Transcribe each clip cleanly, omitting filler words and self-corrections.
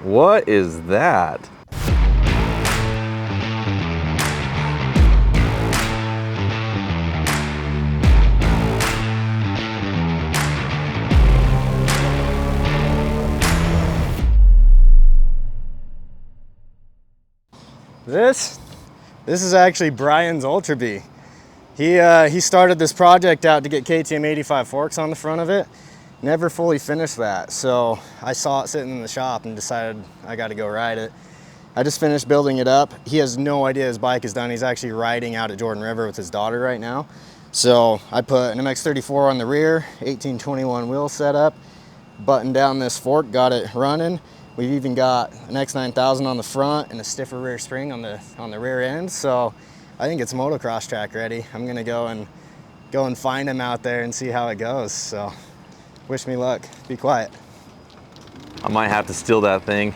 What is that? This is actually Brian's Ultra B. He started this project out to get KTM 85 forks on the front of it. Never fully finished that, so I saw it sitting in the shop and decided I got to go ride it. I just finished building it up. He has no idea his bike is done. He's actually riding out at Jordan River with his daughter right now. So I put an MX34 on the rear, 1821 wheel setup, buttoned down this fork, got it running. We've even got an X-9000 on the front and a stiffer rear spring on the rear end. So I think it's motocross track ready. I'm gonna go and find him out there and see how it goes. So wish me luck. Be quiet. I might have to steal that thing.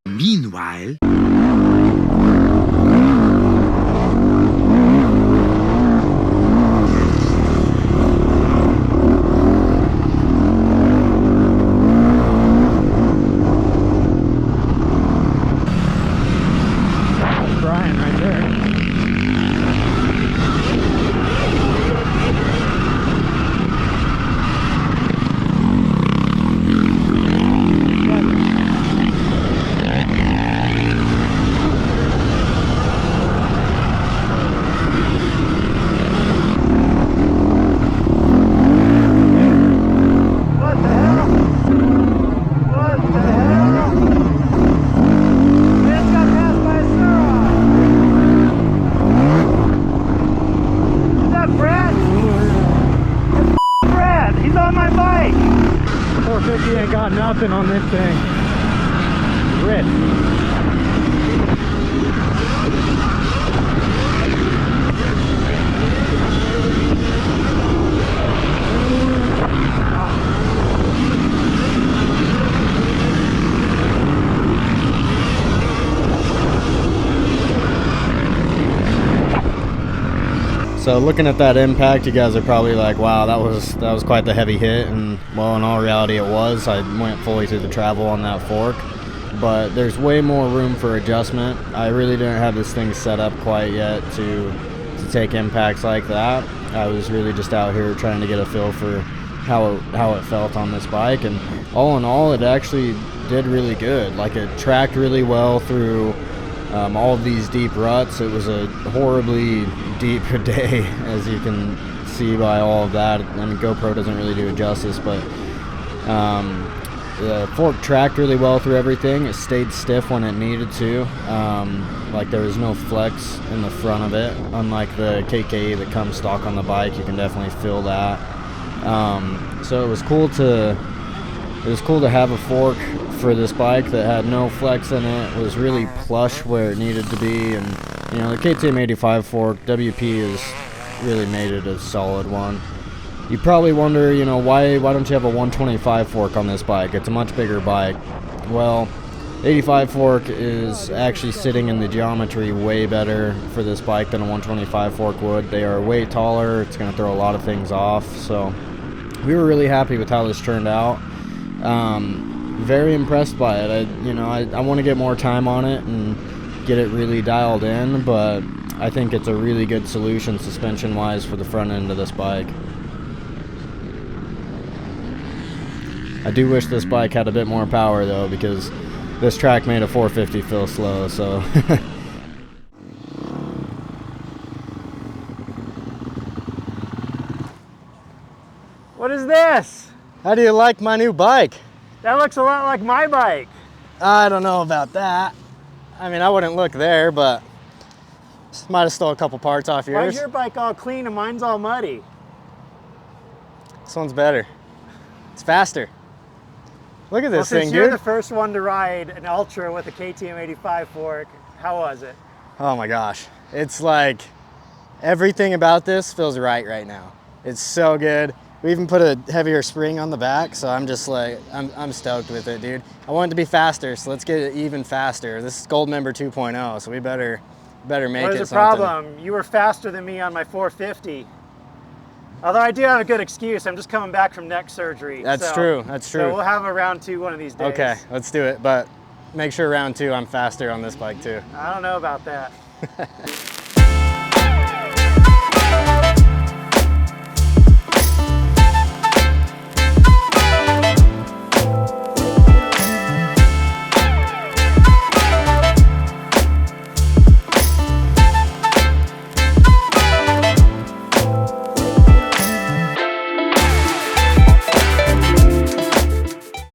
Meanwhile, Brian right there. Nothing on this thing. Rip. So looking at that impact, you guys are probably like, wow, that was quite the heavy hit. And well, in all reality it was. I went fully through the travel on that fork, but there's way more room for adjustment. I really didn't have this thing set up quite yet to take impacts like that. I was really just out here trying to get a feel for how it felt on this bike, and all in all it actually did really good. Like, it tracked really well through all of these deep ruts. It was a horribly deep day, as you can see by all of that. I mean, GoPro doesn't really do it justice, but the fork tracked really well through everything. It stayed stiff when it needed to. Like, there was no flex in the front of it, unlike the KKE that comes stock on the bike. You can definitely feel that. So it was cool to have a fork for this bike that had no flex in it. It was really plush where it needed to be, and you know, the KTM 85 fork, WP has really made it a solid one. You probably wonder, you know, why don't you have a 125 fork on this bike? It's a much bigger bike. Well, 85 fork is actually sitting in the geometry way better for this bike than a 125 fork would. They are way taller. It's going to throw a lot of things off. So we were really happy with how this turned out. Very impressed by it. I want to get more time on it and get it really dialed in, but I think it's a really good solution suspension wise for the front end of this bike. I do wish this bike had a bit more power though, because this track made a 450 feel slow, so What is this? How do you like my new bike? That looks a lot like my bike. I don't know about that. I mean, I wouldn't look there, but might have stole a couple parts off yours. Why is your bike all clean and mine's all muddy? This one's better. It's faster. Look at this thing, since you're dude. the first one to ride an Ultra with a KTM 85 fork, how was it? Oh my gosh. It's like everything about this feels right now. It's so good. We even put a heavier spring on the back, so I'm just like, I'm stoked with it, dude. I want it to be faster, so let's get it even faster. This is Gold Member 2.0, so we better make it something. What is the problem? You were faster than me on my 450. Although I do have a good excuse. I'm just coming back from neck surgery. That's true. That's true. So we'll have a round 2 one of these days. Okay, let's do it. But make sure round 2 I'm faster on this bike too. I don't know about that.